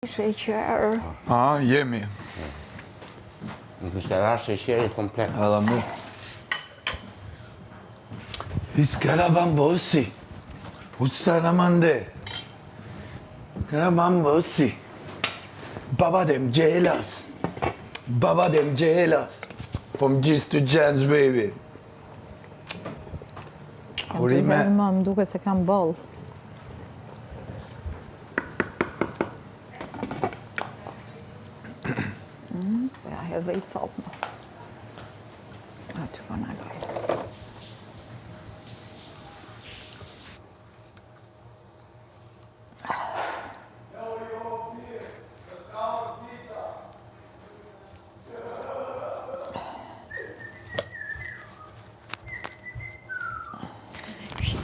Sheqer. Jemi. Në kështë ra sheqeri komplet. Edhe mu. Iskarabambosi. Usaramande. Karabambosi. Baba them jealous. Baba them jealous. From G's to Jens, baby. Urime. Më duket se kam boll. Ja, hedh dhe I copë më. Aty po na gajtë.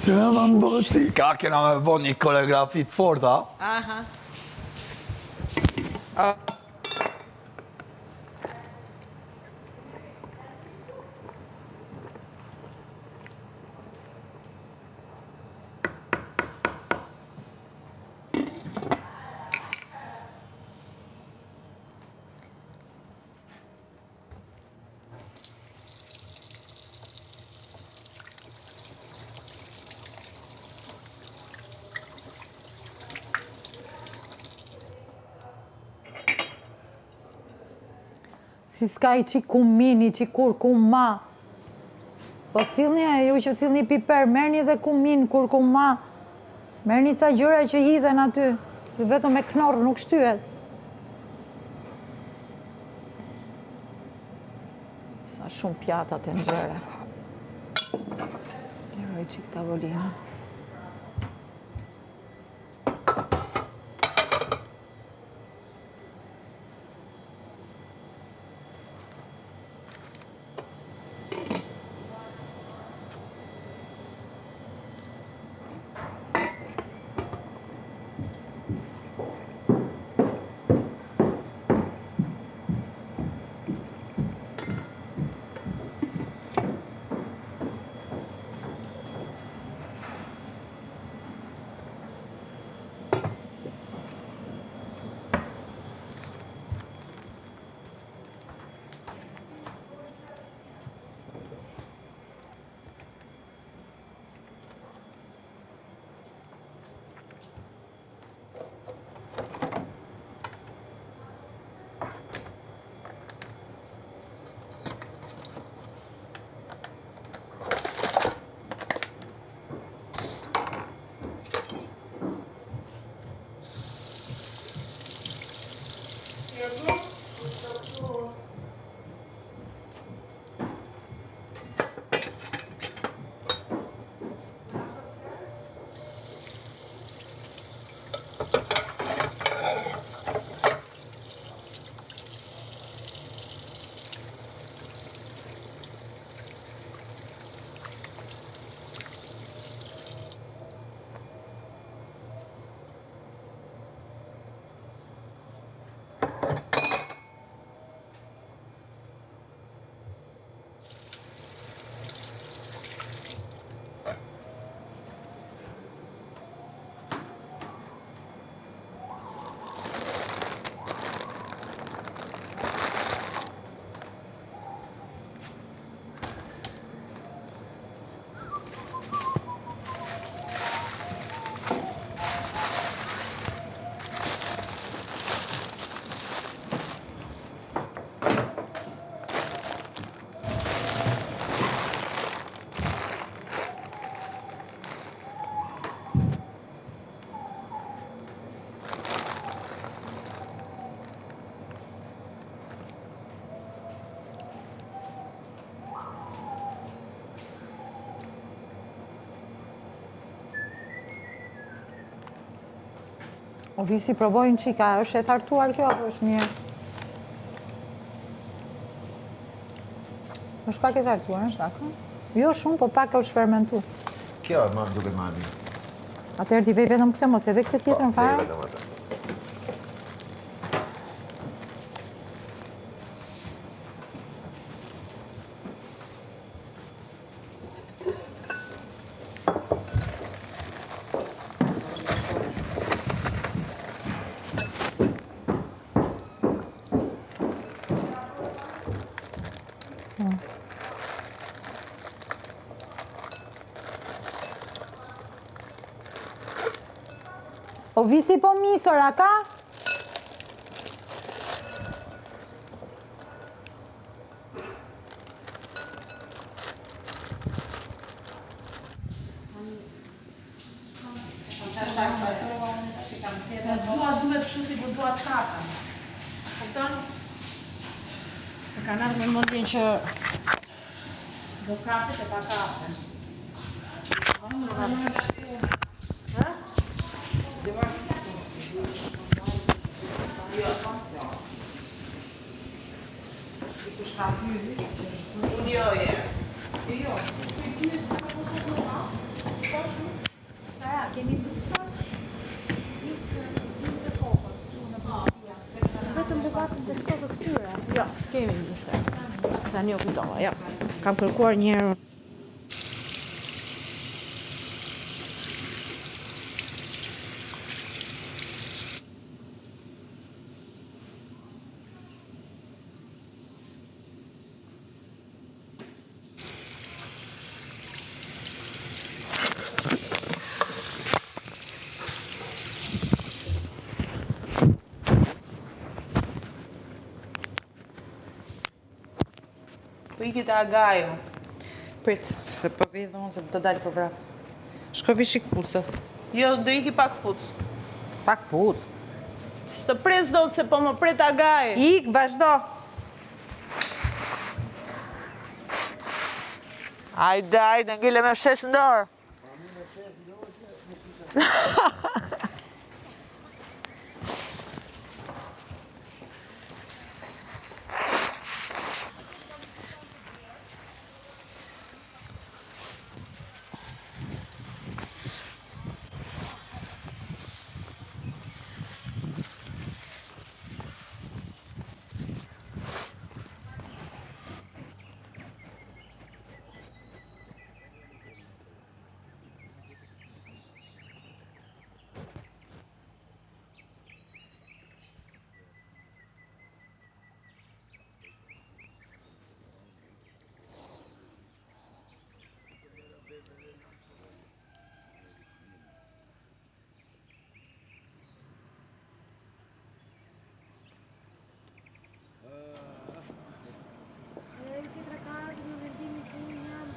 Karabambosi. Ka kena me bo një koreografi të forta. Aha. Si s'ka I kumin, I kurkuma. Po sillni ju që sillni piper, merrni dhe kumin, kurkuma. Merrni ca gjëra që hidhen aty. Vetëm me knorr nuk shtyhet. Sa shumë pjata të nxjerrë. Lëroj çik tavolina. O visi provojnë qika, është e thartuar kjo, apo është mirë? është pak e thartuar, është dakon? Jo shumë, po pak është fermentu. Kjo e ma duket ma mirë. Atëherë t'i vej vetëm këtë, mos e vej këtë tjetër në fare? Vej vetëm atë. visi po misër, a ka? Dua duhet kështu si po dua të kapën. Kupton? Se kanë ardhur në mendjen që do kapet e pa kapën. Si kush ka hyrë? Unë jo. Sara, kemi bërë vetëm debatin të këto të këtyre. Jo, s'kemi njësër. Se tani jo kujtova, jo. Kam kërkuar një herë. Po iki te agaju. Prit, se po vi dhe unë se do dalë për vrap. Shko vi shik pucë. Jo, do iki pak puc. Pak pucë. S'të pres dot se po më pret agaj. Ik, vazhdo. Ajde, ngile me fshes në dorë. Tjetra ka ardhur në vendimin që unë jam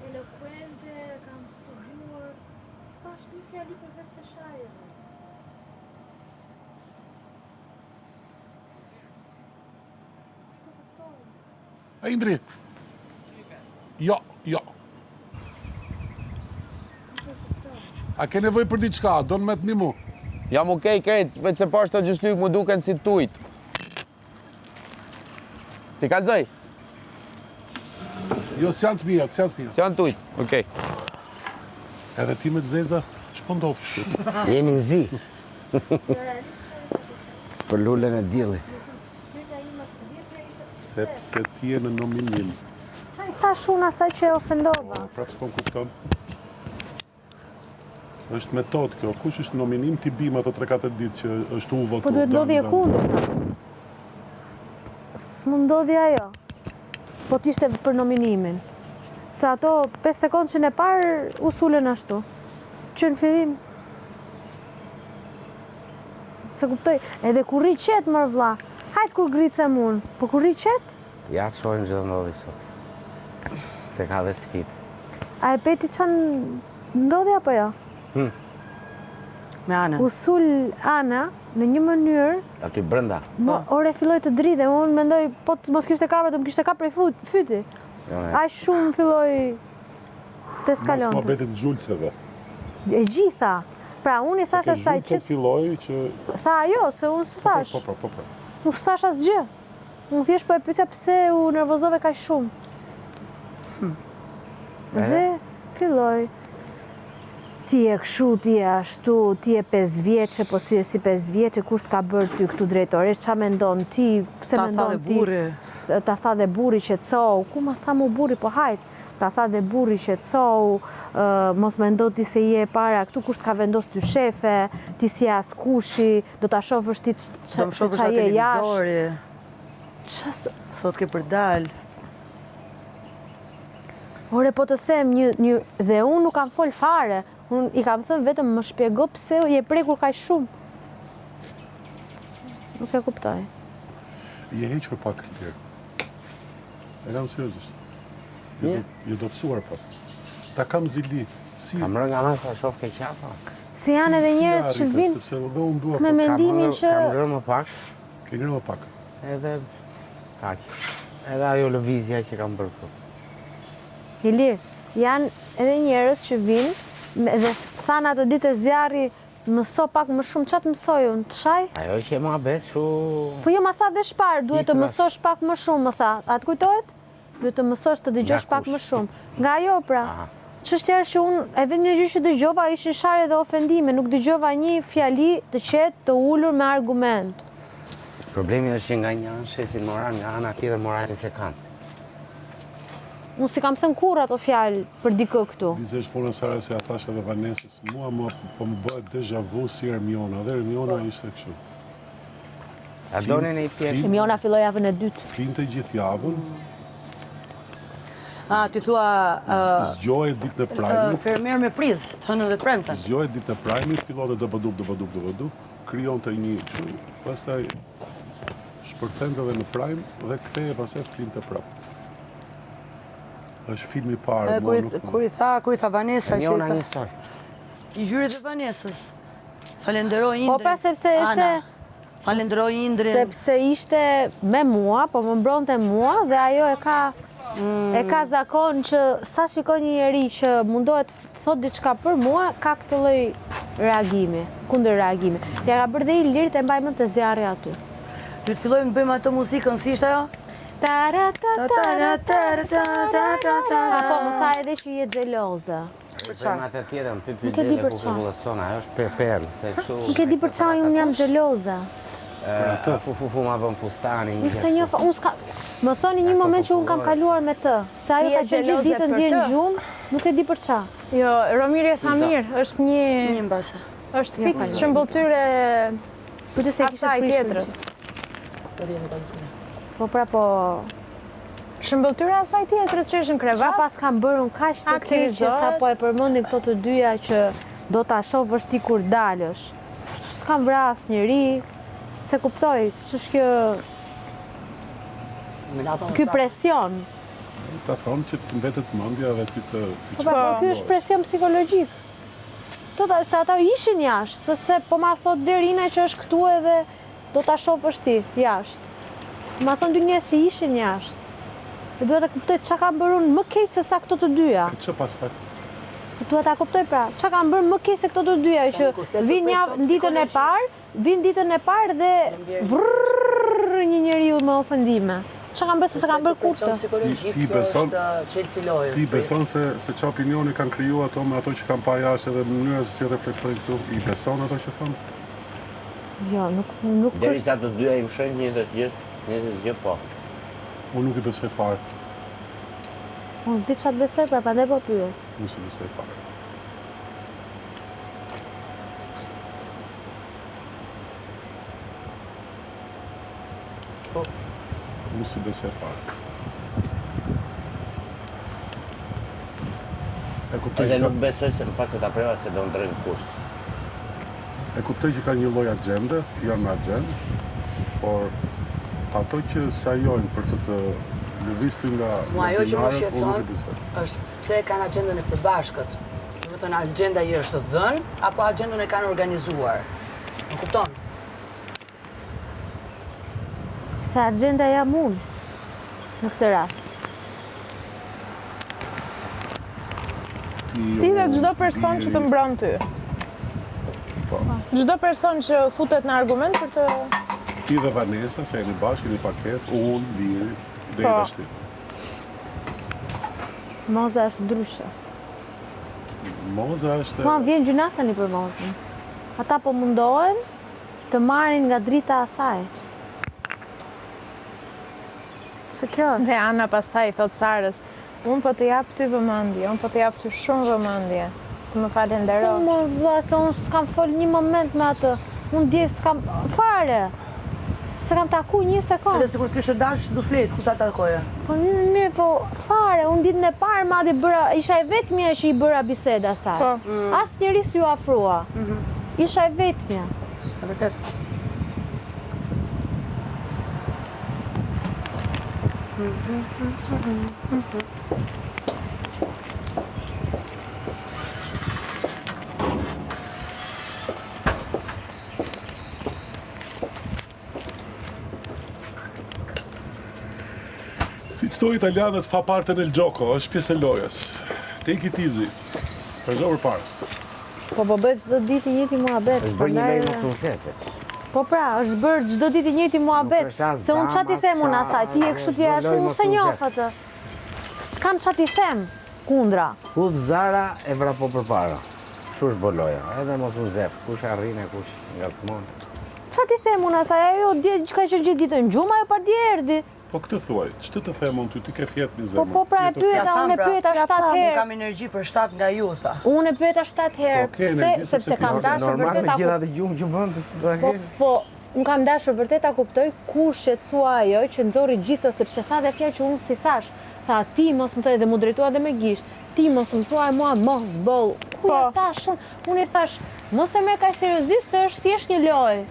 elokuente, kam studiuar, s'pash një fjali përveç se shajeve. Së kuptojnë. A Indri? Jo. A ke nevoj për diçka? Do në me të nimu? Jam okej, krejt, veç se pashtë të gjyslyk mu duken si tujt. Ti kalzoj? Jo, s'janë të mija. Si janë tujt, okej. Edhe ti me të zeza, që po ndodhë kështu? Jemi në zi. Për lullën e djelit. Sepse ti e në nominim. Qa i thash unë asaj që e ofendova? Prapë s'po në kupton. është metodë kjo. Kush është nominim ti bim ato 3-4 ditë që është u votu? Po duhet ndodhi e kundërta. S'më ndodhi ajo. Po t'ishte për nominimin. Se ato 5 sekundë që në parë u sulën ashtu. Që në fillim. Se kuptoj. Edhe kur ri qetë mërë vlla. Hajtë kur gricem unë. Po kur ri qetë? Ja të shojnë gjithë ndodhi sot. Se ka dhe sfit. A e peti që ndodhi apo jo? Me Ana. U sul Ana në një mënyrë. Aty brenda. Ore filloj të dridhe, unë mendoj, po të mos kishte kapë, të më kishte kapë prej fyti. Aq shumë filloj të eskalonte. Mas mohabetit xhulceve. E gjitha. Pra, unë i thash asaj që... filloj që... Tha ajo, se unë së thash. Po. Unë së thash asgjë. Unë thjesht po e pyetja pse u nervozove kaq shumë. Dhe filloj. Ti e kështu, ti e ashtu, ti e 5 vjeçe, po si 5 vjeçe, kush t'ka bërë ty këtu drejtoresh, qa mendon ti, pse mendon ti? Ta tha dhe burri qetësohu, ku ma tha mu burri, po hajt, ta tha dhe burri qetësohu, mos mendo ti se je e para, këtu kush t'ka vendos ty shefe, ti si askushi, do t'a shofësh ti Do më shofësh në televizori. Sot ke për dal. Ore, po të them, dhe unë nuk kam fol fare. Unë i kam thënë vetëm më shpjego pse je prekur kaq shumë. Nuk e kuptoj. Je hequr pak lirë. E kam seriozisht. Je dobësuar pak. Ta kam zili. Si Kam rënë nga masa shoh ke qapa. Se janë edhe njerëz që vinë sepse edhe unë dua me pak. mendimin që Kam rënë më pak, Ke ngrënë më pak. edhe kaq. Edhe ajo lëvizja që kam bërë këtu. Ilir, janë edhe njerëz që vinë dhe thanë atë ditë e zjarri mëso pak më shumë, çat mësoj unë, të shaj? Ajo që e ma bet shu... Po jo ma tha dhe shpar, duhet të mësosh pak më shumë, më tha. A të kujtohet? Duhet të mësosh të dëgjosh pak më shumë. Nga jo pra. Çështja është që unë e vetëm një gjë që dëgjova ishin sharje dhe ofendime, nuk dëgjova një fjali të qetë, të ulur me argument. Problemi është që nga një anë shesin moral, nga ana tjetër moralin se kanë. Unë si kam thënë kur ato fjalë për dikë këtu. Dizesh puna Sara se ja thash edhe Vanesës, mua po më bëhet deja vu si Ermiona, dhe Ermiona ishte kështu. A donin e i tjerë? Ermiona filloi javën e dytë. Flinte gjithë javën, Ti thua zgjohej ditën e prajmit, fermer me prizë, të hënën dhe të premten. zgjohej ditën e prajmit, fillonte dëbëdup, krijonte një kështu, pastaj shpërthente edhe në prajm dhe ktheje pastaj flinte prapë. Është filmi i parë. Kur i tha Vanesa që Njona njësoj. i hyri dhe Vanesës. Falenderoj Indrin. Po pra sepse ishte... Falenderoj Indrin. Sepse ishte me mua, po më mbronte mua dhe ajo e ka zakon që sa shikon një njeri që mundohet të thot diçka për mua, ka këtë lloj reagimi, kundër reagimi. Ja ka bërë dhe Ilirit e mbaj mend të zjarri aty. Duhet fillojmë të bëjmë atë muzikën, si ishte ajo? Apo më tha edhe që je xheloze. Bëjmë atë tjetër, në Nuk e di pypy për ku çfarë. këllullëtsona, ajo është perperë, se kështu... Nuk e di për çfarë unë jam xheloze. Fu ma bëm fustani. Nuk se një unë s'ka... Më thoni një moment që unë kam kaluar me të. Se ajo ka qenë gjithë ditën dje në gjumë, nuk e di për çfarë. Jo, Romiri e tha mirë, është Një mbase. është fiks shëmbulltyre Kujtë se kishte asaj frikë. tjetrës. Po pra po... Shëmbulltyra asaj tjetrës që është në Qa krevat. pas kam bërë unë kaq të keqe sa po e përmendin këto të dyja që do ta shohësh ti kur dalësh. S'kam vras njëri, se kuptoj, ç'është kjo ky presion. Ta thonë që të mbetet mendja dhe ti të... Po pra, po ky është presion psikologjik. Se ata ishin jashtë, se po ma thot Derina që është këtu edhe do ta shohësh ti jashtë. Ma thon dy njerëz që ishin jashtë. Dhe duhet ta kuptoj çka kam bërë unë më keq se sa këto të dyja. Që pastaj? Duhet ta kuptoj pra, çka kam bërë më keq se këto të dyja që vinë vin ditën e parë dhe vrrrr një njeriu me ofendime. Çka kam bërë se s'kam bërë kurrë. Ti beson se ç'a opinioni kanë kriju ato me ato që kanë pa jashtë dhe mënyra se si reflektojnë këtu? I beson ato që thonë? Jo, nuk Deri është. sa të dyja i mshojnë një gjë po. Unë nuk i besoj fare. Unë s'di ç'a të besoj, pra prandaj po pyes. Unë si besoj fare. Unë si besoj fare. Edhe nuk besoj se në fakt se ta preva se do ndrojnë kurs. E kuptoj që ka një lloj agjende, janë me agjendë, por ato që sajojnë për të lëvizur nga Ajo që më unë shqetëson nuk i besoj. është pse kanë agjendën e përbashkët. Do të thënë agjenda i është dhënë apo agjendën e kanë organizuar. Më kupton? Se agjenda jam unë në këtë rast. Ti dhe çdo person që të mbron ty. Çdo person që futet në argument për të... Ti dhe Vanesa, se jeni bashkë, jeni paket, unë, Liri, dhe i dashti. Moza është ndryshe. Moza është... Ma vjen gjynaf tani për Mozën. Ata po mundohen të marrin nga drita asaj. Se kjo është. Dhe Ana pastaj thot Sarës, unë po të jap ty vëmendje, unë po të jap ty shumë vëmendje. Të më falenderoj. Më vlla se unë s'kam fol një moment me atë. Unë dje s'kam fare. Se kam taku një sekond. Edhe sikur të kishe dashur du flet, ku ta takoje? Po mirë, po fare, unë ditën e parë madje isha e vetmja që i bëra biseda saj. As njeri s'ju afrua. Isha e vetmja. E vërtet. Sto italianët fa parte nel gioco, është pjesë e lojës. Take it easy. Përzo për parë. Po bëhet çdo ditë i njëjti muhabet. Është bërë një lejë mos unë sefeq. Po pra, është bërë çdo ditë i njëjti muhabet. Se unë çati them unë asaj, ti e kështu ti e ashtu se njoh atë. S'kam çati them kundra. Kut Zara e vrapo përpara. Kështu është boloja. Edhe mos unë zef. Kush arrin e kush ngacmon. Çati them unë asaj, ajo dje çka që gjithë ditën gjuma ajo par dje erdhi. Po këtë thuaj, ç'të të them unë ty, ti ke fjet në zemër. Po pra e pyeta, unë e pyeta 7 herë. Unë kam energji për 7 nga ju, tha. Unë e pyeta 7 herë. Pse? Sepse kam dashur Normal me vërtet gjitha të gjumë që bënd. Po, unë kam dashur vërtet ta kuptoj ku shqetësua ajo që nxorri gjithë sepse tha dhe fjalë që unë si thash. Tha ti mos më thoj dhe mu drejtua dhe me gisht. Ti mos më thuaj mua mos boll. Ku ja thash unë i thash, mos e merr kaq seriozisht se është thjesht një lojë.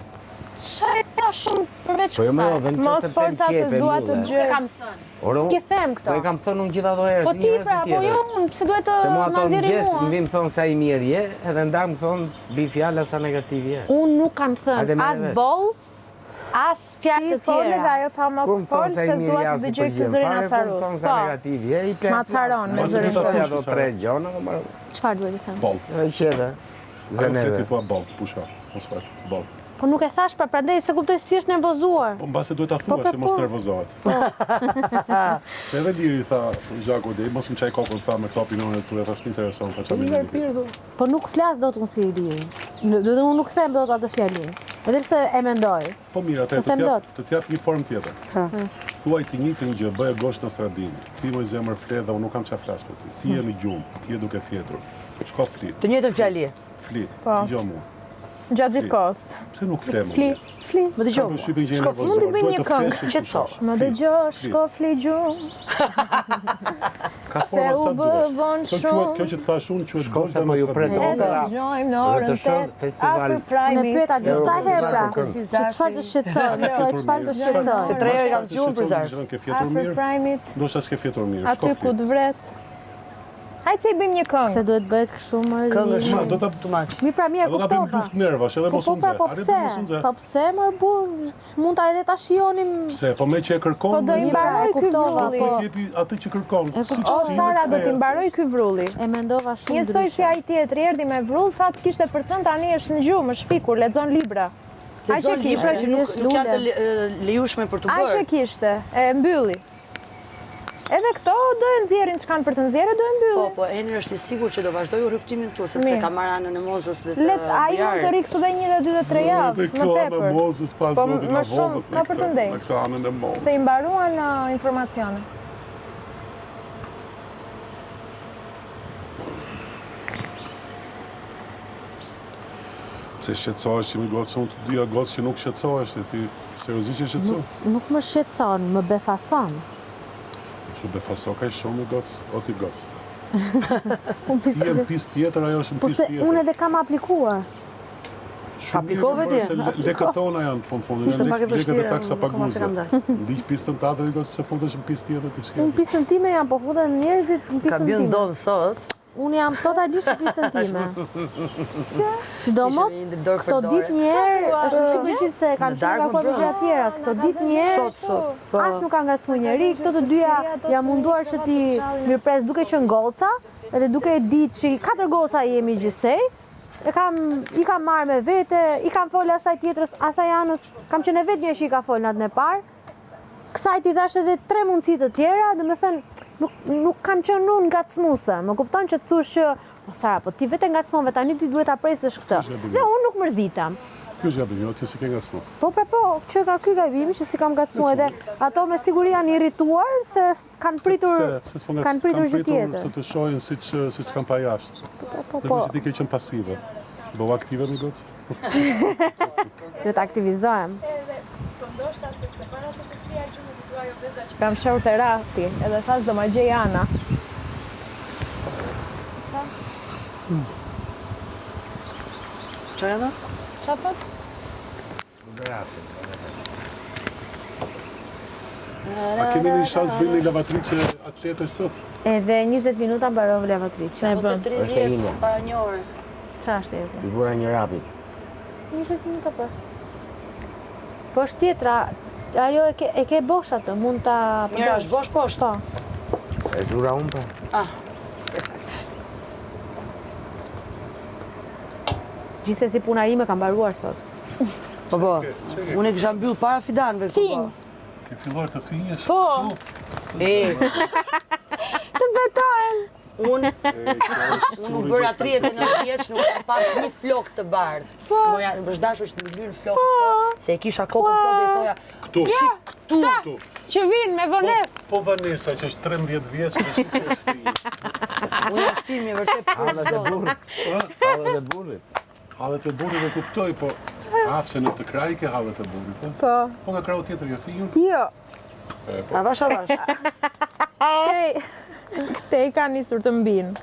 Çaj thash unë përveç kësaj. Mos forta se dua të gjej. Kam thënë. Ke them këto. Po e kam thënë unë gjitha ato herë. Po ti pra, po jo, pse duhet të ma nxjerrë mua? Se mua më thonë sa i mirë je, edhe ndarë më thonë bi fjala sa negativ je. Unë nuk kam thënë as boll, as fjalë të tjera. Dhe ajo tha mos fol se dua të dëgjoj këtë zërin acarus. Thonë sa negativ je, i plak. Macaron me zërin acarus. Ato 3 gjona, çfarë duhet të them? Boll. Qete. Zeneve. Ti thua boll, pusha. Mos fal, boll. Po nuk e thash pra, prandaj se kuptoj si është nervozuar. Po mbase duhet ta thuash që mos nervozohet. Edhe Liri tha, Zhaku dhe mos më çaj kokën, tha me topin e tyre pas intereson, fa çamë Liri. Po nuk flas dot unë si Liri. Do të unë nuk them dot atë fjalën. Edhe pse e mendoj. Po mirë, atë të jap një formë tjetër. Thuaj të njëjtën gjë, bëje gosht në stradin. Ti më zemër flet dhe unë nuk kam çfarë flas për ti. Ti je në gjumë, ti je duke fjetur. Shko fli. Të njëjtën fjali. Fli. Dëgjoj mua. Gjatë gjithë kohës. Pse nuk fle më? Fli. Më dëgjoj. Shko, mund të bëj një këngë. Qetso. Më dëgjoj, shko fli gjumë. Se u bëvon shumë. Kjo që të thash unë quhet Shko se po ju pret E dëgjojmë në orën 8. Afër Në prajmi. pyeta disa herë pra. Çfarë të shqetëson? Çfarë të shqetëson? 3 herë kam dëgjuar për zar. Ke fjetur Afër mirë. prajmit. Ndoshta s'ke fjetur mirë. Aty ku të vret. Hajde se i bëjmë një këngë. Se duhet bëhet kështu më Këngë rëndë. shumë do ta too much. Mi pra mi e do ta bëjmë kuptova. luft nervash, edhe mos Po unë pra, zë. po Hajde pse? mos unë zë. Po pse më burr? Mund ta edhe ta shijonim. Se po me që e kërkon. Po do i mbaroj ky kuptova, vrulli. po. Po jepi atë që kërkon. O Sara, do t'i mbaroj ky vrulli. E mendova shumë Njësoj si ai tjetri erdhi me vrull, tha të kishte për thënë tani është në gjumë, është fikur, lexon libra. Ai që Lexon libra kishte, që nuk janë të lejushme për të ai që bërë. kishte, e mbylli. Edhe këto do e nxjerrin çkan për të nxjerrë, do e Po, mbylli. po Enër është i sigurt që do vazhdoj rrugtimin këtu sepse Mirë. ka marrë anën e Mozës dhe të Let ai mund të ri këtu dhe 1 dhe 2 dhe 3 javë, më tepër. Mozës pas Po, zotit më shumë s'ka për të ndej. Me këtë anën e Mozës. Se i mbaruan informacione. Se shqetësohesh që mi gocë, unë të dyja gocë që nuk shqetësohesh, e ti seriozisht që shqetëso? Nuk më shqetëson, më befason. Që befaso ka shumë i gocë, o ti gocë. Unë Ti e në pis tjetër, ajo është në Po pis se tjetër. unë edhe kam aplikuar. Aplikove ti? Lekët tona janë, fund, Ishte pak e lekët e vështirë, taksa unë koma se kam paguzve. Ndiq pistën të atër i gocë, pëse fundesh në pis tjetër, ti shkja. Unë pisën time jam, po futen njerëzit në Ka pisën bjën time. dhomë sot. Unë jam totalisht në pisën time. Sidomos, Ishte një dorë këto për dorë. ditë një herë, është shumë përgjithë se kam Në qenë darkë nga për më gjëra tjera. Këto ditë një herë, Sot. Po. as nuk ka ngacmuar njeri, këto të dyja jam munduar që ti mirëpres duke qenë goca, edhe duke e ditë që 4 goca jemi gjithsej. I kam marrë me vete, i kam folë asaj tjetrës, asaj anës, kam qenë vetë një që i ka folë natën e parë. Kësaj ti dash edhe 3 mundësi të tjera, dhe me thënë, nuk kam qenë unë ngacmuese. Më kupton që të thush që, "O Sara, po ti vetë ngacmove, tani ti duhet ta presësh këtë." Dhe unë nuk mërzitam. Kjo është gabim, jo, ti si ke nga s'mo. Po, që ka ky gabim që si kam ngacmuar edhe ato me siguri janë irrituar se kanë pritur gjë tjetër. Të shohin siç kanë pa jashtë. Po, Dhe që ti ke qenë pasive. Bëu aktive me gocë? duhet aktivizohem. Po ndoshta Kam shorë të rati, edhe thash do ma gjej Ana. Qa? Qa janë? Qa thot? A kemi një shans bëjmë një lavatri që atletës sot? Edhe 20 minuta mbarov lavatriçja. Ne bën. 30 para një ore. Qa është jetë? I vura një rapid. 20 minuta për. Po është tjetra, ajo e ke bosh atë, mund ta... Mira, është bosh poshtë? Po. E zura unë pa. Perfekt. Gjithsesi puna ime ka mbaruar sot. Po, unë e kisha mbyll para fidanëve këtu. Finj. Ke filluar të finjesh? Po. Të betohen! Unë u bëra 39 vjeç, nuk kam pas një flok të bardhë. Moja është dashur që të më lynë flokët këto, se e kisha kokën plot dhe i thoja, Këtu. këtu. Që vinë me Vanessa. Po Vanessa që është 13 vjeç, që është finjë. Unë jam filmi vërtet për Hallet e zot. burrit. Hallet e burrit. Hallet e burrit e kuptoj, po hapse në të kraj ke hallet e burrit, e? Po. Po nga krau tjetër jo finjur? Jo. Avash. Këte i ka nisur të mbinë.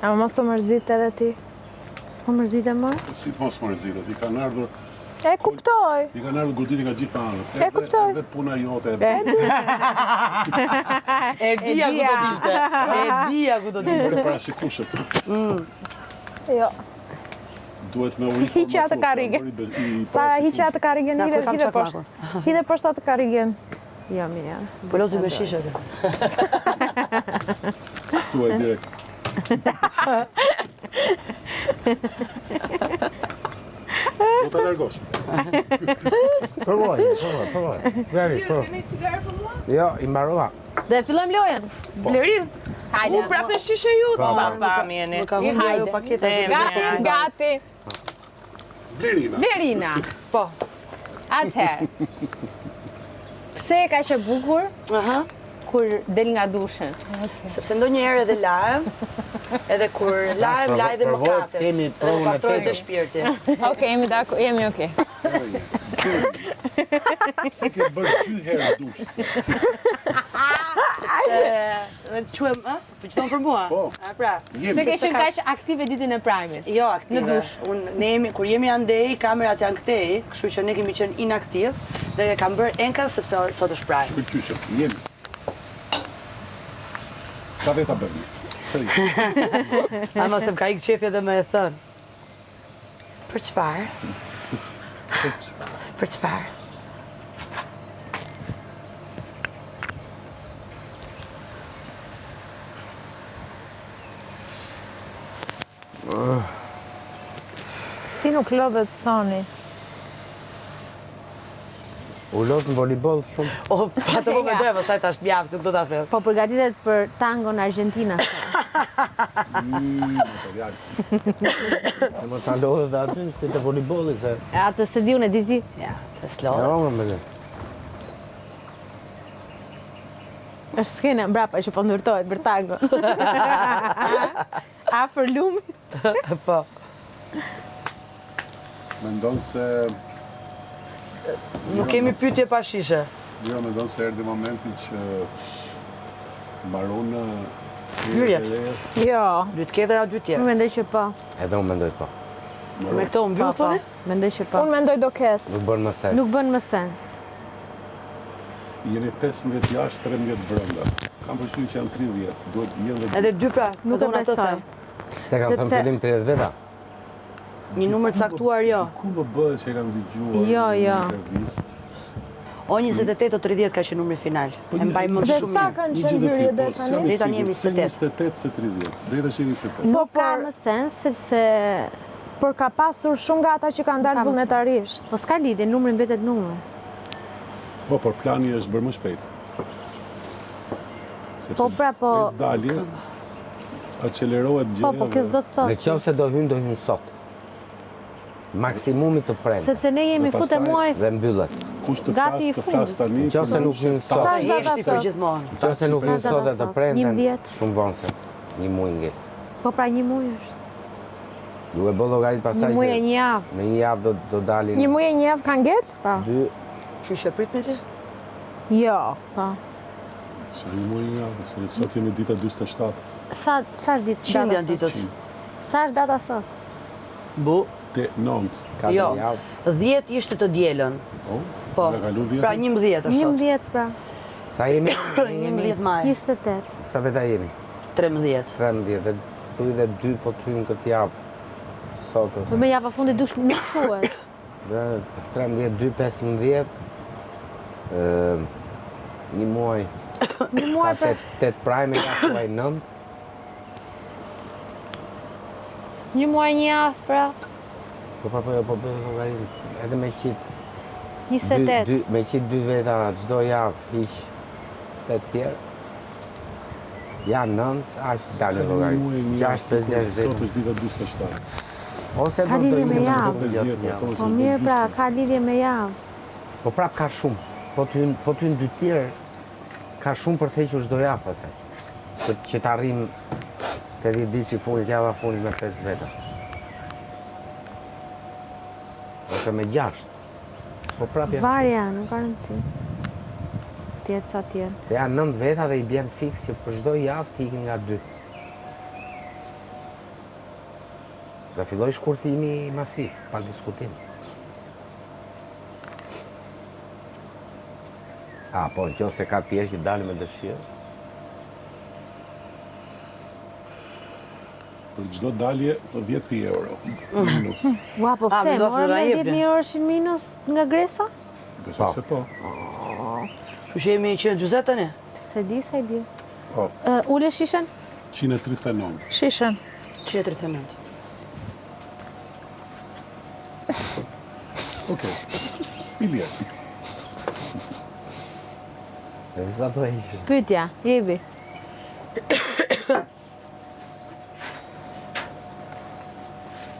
Ama mos të mërzit edhe ti. S'po mërzit e më? Si mos mërzitët, i kanë ardhur, E kuptoj. i kanë ardhur goditi nga gjitha anët. E kuptoj. Edhe puna jote e E dija ku do t'ishte. bërë parashikueshëm. Jo. Duhet me ujë. Hiqe atë karrige. Sara, hiqe atë karrigen, Na, ku kam hide çak poshtë. Hide poshtë atë karrigen. Jo, mirë. Po lozi me shishe. Tu e direkt. Do të largosh. Provoj. Veri, provoj. Jo, i mbarova. Dhe fillojmë lojën. Blerin. Hajde. U prapë shishe ju të papa mjeni. Nuk ka humbur ajo paketa. Gati. Blerina. Verina. Po. Atëherë. Pse e ka që bukur Aha. kur del nga dushe? Sepse ndonjëherë edhe lahem, edhe kur lahem, laj dhe mëkatet. kemi Edhe provën e pastrohet dhe tetë. shpirti. Okej, jemi okej. Pse ke bërë 2 herë dush? Quem, po që thonë për mua? Po. Pra, Se ke qenë kaq aktive ditën e Prime-it. jo aktive. Kur jemi andej, kamerat janë këtej, kështu që ne kemi qenë inaktiv dhe kam bërë enka sepse sot është prime. Pëlqyshëm, jemi. Sa veta bëni? Ama se më ka ikë qefi edhe me e thënë. Për çfarë? Për çfarë? Si nuk lodhet Soni. U lot në volleyball shumë. O, atë po me dojë, pastaj tash mjaft, nuk do ta them. Po përgatitet për tango në Argentina. Material. Se më ta lodhe dhe aty, si të volleyballi, se... E atë se di unë e di ti. Ja, të slodh. Jo, me dhe. Është skena mbrapa që po ndërtohet për tango. Afër lumit. Po. Mendon se... Nuk kemi pyetje pa shishe. Jo, mendon se erdhi momenti që mbaron Hyrjet. Jo. Dy të ketëra, dy tjerë. Unë mendoj që po. Edhe unë mendoj po. Me këto u mbyll thoni? Mendoj që po. Unë mendoj do ketë. Nuk bën më sens. Nuk bën më sens. Jeni 15 jashtë, 13 brenda. Kam përshtypjen që janë 30. Duhet jenë dhe Edhe dy pra, Nuk e besoj. Se kam thënë fillim 30 veta. një numër caktuar jo. ku më bëhet që e kam dëgjuar. Jo, në jo. intervistë. O 28 o 30 ka qenë numri final. E mbaj mend Dhe shumë sa mirë. kanë qenë hyrje deri tani? Deri tani jemi 28. 28 se 30. Deri tash jemi 28. Nuk ka më sens sepse Por ka pasur shumë nga ata që kanë dalë ka më vullnetarisht. po s'ka lidhje, numri mbetet numër. Po, por plani është bërë më shpejt. Sepse Po pra, po mes dalje, accelerohet gjëja. po kjo s'do të Në thotë. qoftë se do hyn sot. Maksimumi të premte. Sepse ne jemi Dhe futë pastaj- muaj. Dhe mbyllet. Kush të Gati i flas, të flas fundit. tani. Në qoftë se nuk hyn sot. Sa është data Jeshti për sot? gjithmonë. Në qoftë se nuk hyn Sa sot dhe data të sot? premten, 11. shumë vonë se një muaj nge. Po pra 1 muaj është. Duhet bë llogarit pasaj Një muaj e se një javë. në një javë do dalin Një muaj e një javë kanë gjetë? Po. 2. Që shë prit me ti? Jo, po. Se një muaj një javë, se sot jemi dita 47. Sa është ditë? Qindë janë ditët. Sa është data sot? Bu. Te 9. Jo, 4 javë. 10 ishte të dielën. Po, Ka kalu 10. pra 11 është sot. 11 pra. Sa jemi? 11 maj. 28. Sa veta jemi? 13. 13 dhe thuj dhe 2 po të hynë këtë javë. Sot ose. Po me java fundi dush nuk shuhet. Dhe 13, 2, 15, një muaj, Një muaj për 8 prajme, ja thuaj 9. një muaj një javë pra. Po bëjë llogarin, edhe me qitë 28. me qitë 2 veta çdo javë, hiq 8 tjerë. Ja 9, ashtë dalë llogarin. 6, 5, 6 Sot veta. është dita 47. Ose Ka do lidhje me hyjnë javë. në gjatë. Po mirë pra, ka lidhje me javë. Po prap ka shumë. Po të hynë 2 tjerë, ka shumë për të hequr çdo javë pastaj. Që të arrim të 10 ditë që funit java funit me 5 veta. Ose me 6. Po prap janë. Varja, nuk ka rëndësi. Tjetë sa tjetë. Se janë 9 veta dhe i bjen fiks që për çdo javë ti ikim nga 2. Dhe filloj shkurtimi masiv, pa diskutim. Po, në qoftë se ka pjesë që dalë me dëshirë. Për çdo dalje, 10 euro. Minus. Ua, po pse, vendosi morën nga me jepni. 10.000 euroshin minus nga Gresa? Besoj se po. Që jemi 140 tani? Se di, sa i di. Po, Ule shishen? 139. Shishën. 139. Okej. Ilje. Dhe sa do ishë. Pyetja, jebi.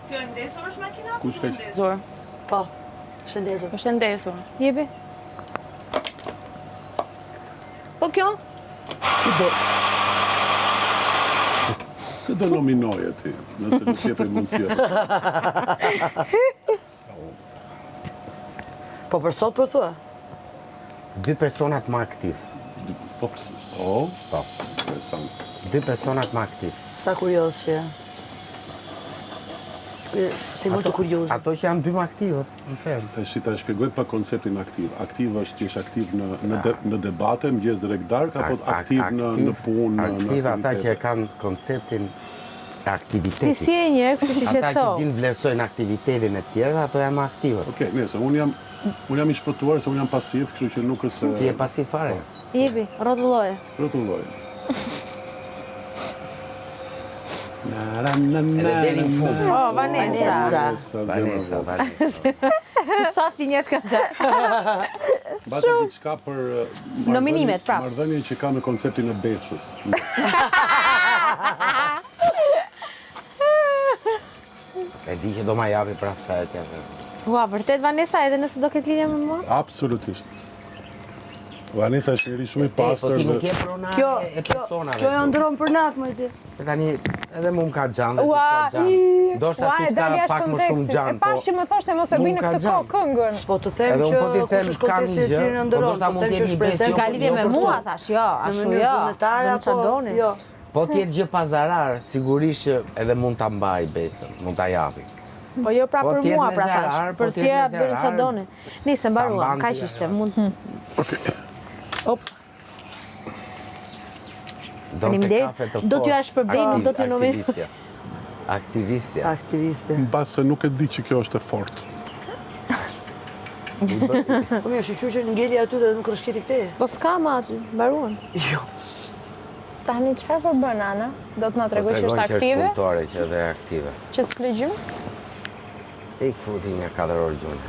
Kjo e ndesur është makina? Kush ka që? Zor. Po, shëndesur. Është e ndesur. Jebi. Po kjo? Këtë do nominoje ti, nëse do tjetë e mundësia. Po për sot për thua? 2 personat më aktiv. Po, po, interesant. 2 personat më aktiv. Sa kurios që je. Se më të kurios. Ato që janë 2 më aktivët, në ferm. Ta shpjegoj pa konceptin aktiv. Aktiv është që është aktiv në debate, mëngjes drejt darkë, apo aktiv në punë, në Aktiv ata që aktivitete? kanë konceptin e Ti aktivitetit. si e njerë, kështu që Ata që qetëso. din vlerësojnë aktivitetin e tjerë, ato janë më aktivët. Okej, nëse unë jam i shpëtuar se unë jam pasiv, kështu që nuk është Ti je pasiv fare. Jebi, rrotulloje. rrotulloj. Edhe deri në fund. Oh, Vanessa. Vanessa. Sa finjet ka të. Bata diçka për Nominimet, prap. marrëdhënien që ka me konceptin e besës. E di që do ma japi prapë sa e tjetër. Ua, vërtet Vanessa, edhe nëse do ketë lidhje me mua? Absolutisht. Vanessa është njëri shumë i Po pastër ti nuk dhe je pronare Kjo, e personave. kjo e ndron për natë, më ti. Tani edhe mu më ka gjanë, dhe Ua, ti ka gjanë. Ndoshta ua, ti e ka dali jashtë pak më shumë kontekstit. gjanë. E pash që më thoshte mos e Mu bëjnë ka këtë gjanë. këngën. Po të them Edhe unë që po t'i kush them, është kam kontesti një e gjë, cilin po ndron, ndoshta po mund them që t'jep është një besë prezent jo Ka lidhje me për mua, tu. thash, jo, në ashtu mënyrë jo. vullnetare Dhe në apo çadoni. jo. Po t'jetë gjë pazarar, sigurisht që edhe mund ta mbaj besën, mund ta japi. Po jo pra Po për t'jetë mua, me pra zarar, thash. po Për t'jetë tjera me bëni zarar, çadoni. Nisë mbaruam, s'ta kaq mban ishte. ti, Mund. Op. Do të Faleminderit. kafe të Do t'ju fortë. ashtë shpërbej, nuk do t'ju nomin. Aktivistja. Aktiviste. mbas se nuk e di që kjo është e fortë. Po mirë, shqyqyr që ngeli aty dhe nuk rëshketi këte. Po s'ka ma aty, mbaruan. Jo. Tani çfarë po bën Ana? Do të na tregoj që është aktive? Punëtore që edhe aktive. Që s'kle gjym? Ik futi nga 4 orë gjunë.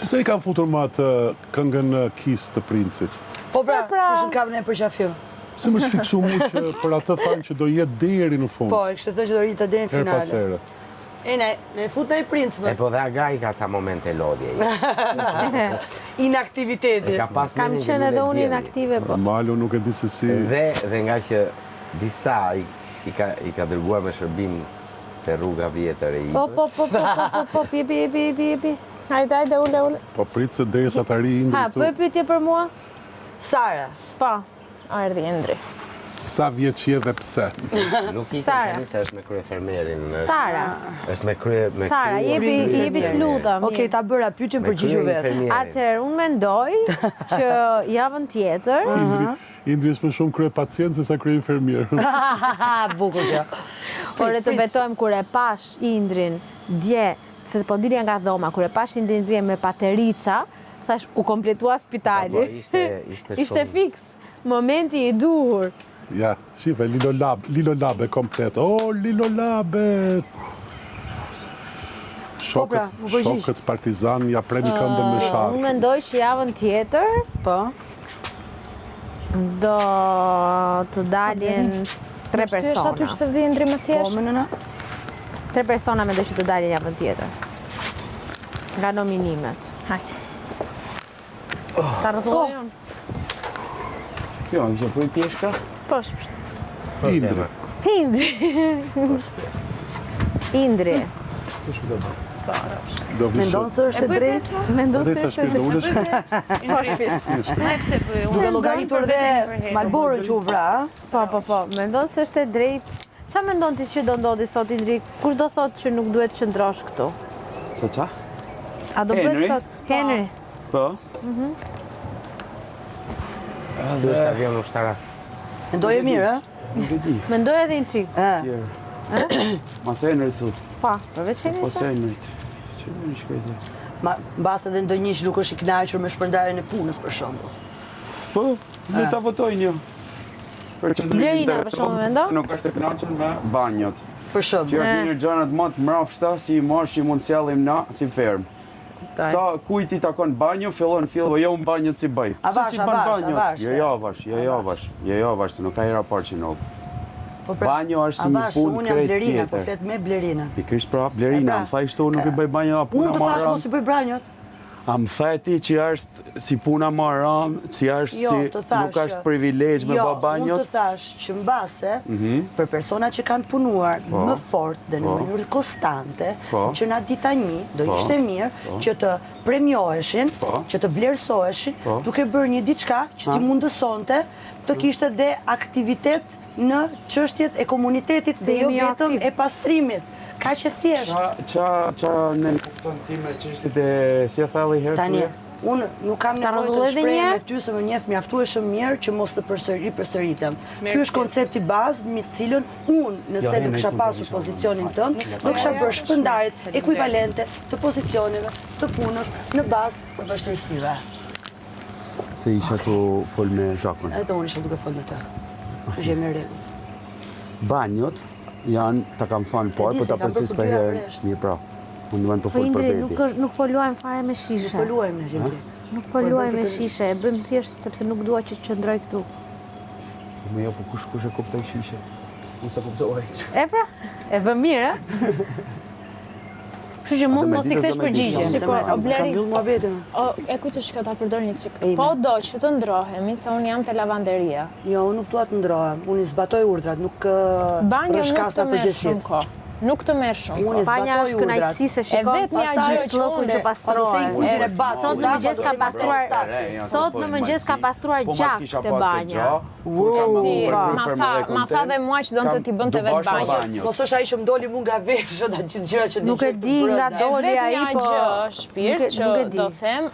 Që s'te i kam futur ma të këngën Kiss të Princit? Po pra, të shën kam në përqafjo. Se më shfiksu mu që për atë thanë që do jetë deri në fund. Po, e kështë të thënë që do rritë të deri në Her pas finale. here. E, ne fut në i princë, E po dhe aga i ka sa momente lodhje. Inaktiviteti. Ka pas Kam menin që qenë lule edhe unë djeli. inaktive, po. Malu nuk e di se si... Dhe nga që disa i ka dërguar me shërbim te rruga vjetër e Po, jepi. Hajde, ule. Po pritë se derisa të ri Indri Ha, këtu. po pyetje për mua? Sara. Po, ardhi Indri. Sa vjeç je dhe pse? Nuk i Sara. tani se është me kryefermerin. Sara. Është me krye Sara, jepi fluta. Okej, ta bëra pyetjen përgjigju vetë. Atëherë, unë mendoj që javën tjetër, Indri është më shumë krye pacient se sa krye infermier. Bukur kjo. por e të betojmë kur e pash Indrin dje, se po dilja nga dhoma, kur e pash Indrin dje me paterica, thash u kompletua spitali. Ishte fiks. Momenti i duhur. Ja, shife, Lilo Labe komplet. O, Lilo Labe! Shokët partizan ja premi këmbën me sharë. Unë mendoj që javën tjetër Po. do të dalin 3 persona. Aty që të vi Indri më Po, thjesht. më nëna. 3 persona mendoj që të dalin javën tjetër. Nga nominimet. Haj. Ta rrotulloj unë? Jo, në që për i pjeshka? Po, shpësht. Indri. Indri. Do Mendon se është e drejtë? Mendon se Dhe sa është shpirë, do ulesh? Po, shpësht. Aj, pse për unë. Duke llogaritur dhe Malborën që u vra, Po. Mendon se është e drejtë. Qa mendon ti që do ndodhi sot, Indri? Kush do thotë që nuk duhet të qëndrosh këtu? Po qa? A do bëhet sot? Henry. Po. Dhe është avion ushtara. mendoje mirë, Nuk e di. Mendoj edhe një qik. Mas e nërë tu. Pa, përveç Henry. Po se e nërë. Që në shkajtë? mbas edhe ndonjë që nuk është i kënaqur me shpërndarjen e punës për shembull. Po, ne ta votojnë jo. Për që Blerina, për shembull, mendon? Nuk është e kënaqur me banjot. Për Që shembull. është një gjanat më të mrapshta si i marrë që i mund sjellim na si ferm. Sa kujt i takon banjo, fillon jo unë banjot si bëj. Avash, Si ban avash, banjot? avash, Jo, avash, se nuk ka hera parë që nuk. Po pra, Banjo është si një avash, punë unë jam krejt Blerina, po tjetër. flet me Blerina. Pikërisht pra, Blerina, më tha ishtu nuk i bëj banjo, a Unë puna të ma thash ram. mos i bëj branjot. A më the ti që është si puna ma ram, që është Jo, si të thash. nuk është privilegj me Jo, bë unë banjot? të thash që mbase për persona që kanë punuar më fort dhe në mënyrë konstante, që na dita një do ishte mirë që të premioheshin, që të vlerësoheshin, duke bërë një diçka që ti mundësonte të kishte dhe aktivitet në çështjet e komunitetit dhe jo vetëm e pastrimit. Ka që thjesht. Qa në kupton ti me çështjet e si e thalli herë? Tani, unë nuk kam nevojë të rrotullosh edhe shpreh një me herë? ty se më njeh mjaftueshëm mirë që mos të përsëritem. Ky është koncepti bazë me të cilën unë, nëse do kisha pasur pozicionin tënd, do kisha bërë shpërndarjet ekuivalente të pozicioneve të punës në bazë të vështirësive. Se isha tu fol me Zhakun. Edhe unë isha duke folë me të. Kështu që jemi në rregull. Banjot janë, ta kam thënë parë, di po se ta i kam përsis bërë për për dy herë. avresht. Mirë pra. Unë duhet të Po fol për Indri, veti. nuk po luajmë fare me shishe. Po luajmë në gjendje. Nuk po luajmë me shishe, e bëjmë thjesht sepse nuk dua që të qëndroj këtu. Me jo, po kush e kuptoj shishe? Unë se kuptoj. E pra, e bëm mirë, Kështu që mund mos i kthesh përgjigje. Kam mbyll muhabetin. E kujtësh që ta përdor një çik. Po do që të ndrohemi, se unë jam te lavanderia. Jo, unë nuk dua të ndrohem. Unë i zbatoj urdhrat, nuk Banjo nuk rrshkas të në merr përgjithësi. shumë kohë. Nuk të merr shumë Unë i kohë. Banja zbatoj është urdhrat. kënaqësi se shikon vetmja pastaj gjë që llokun unë- që pastrohet. kujtën e bat. Sot në mëngjes ka pastruar, sot në mëngjes ka pastruar gjak te banja. Ma tha dhe mua që donte t'i bënte vetë banjo. Mos është ai që më doli mu nga veshët, atë gjëra që Nuk e di nga doli ai, po Gjë shpirt që do them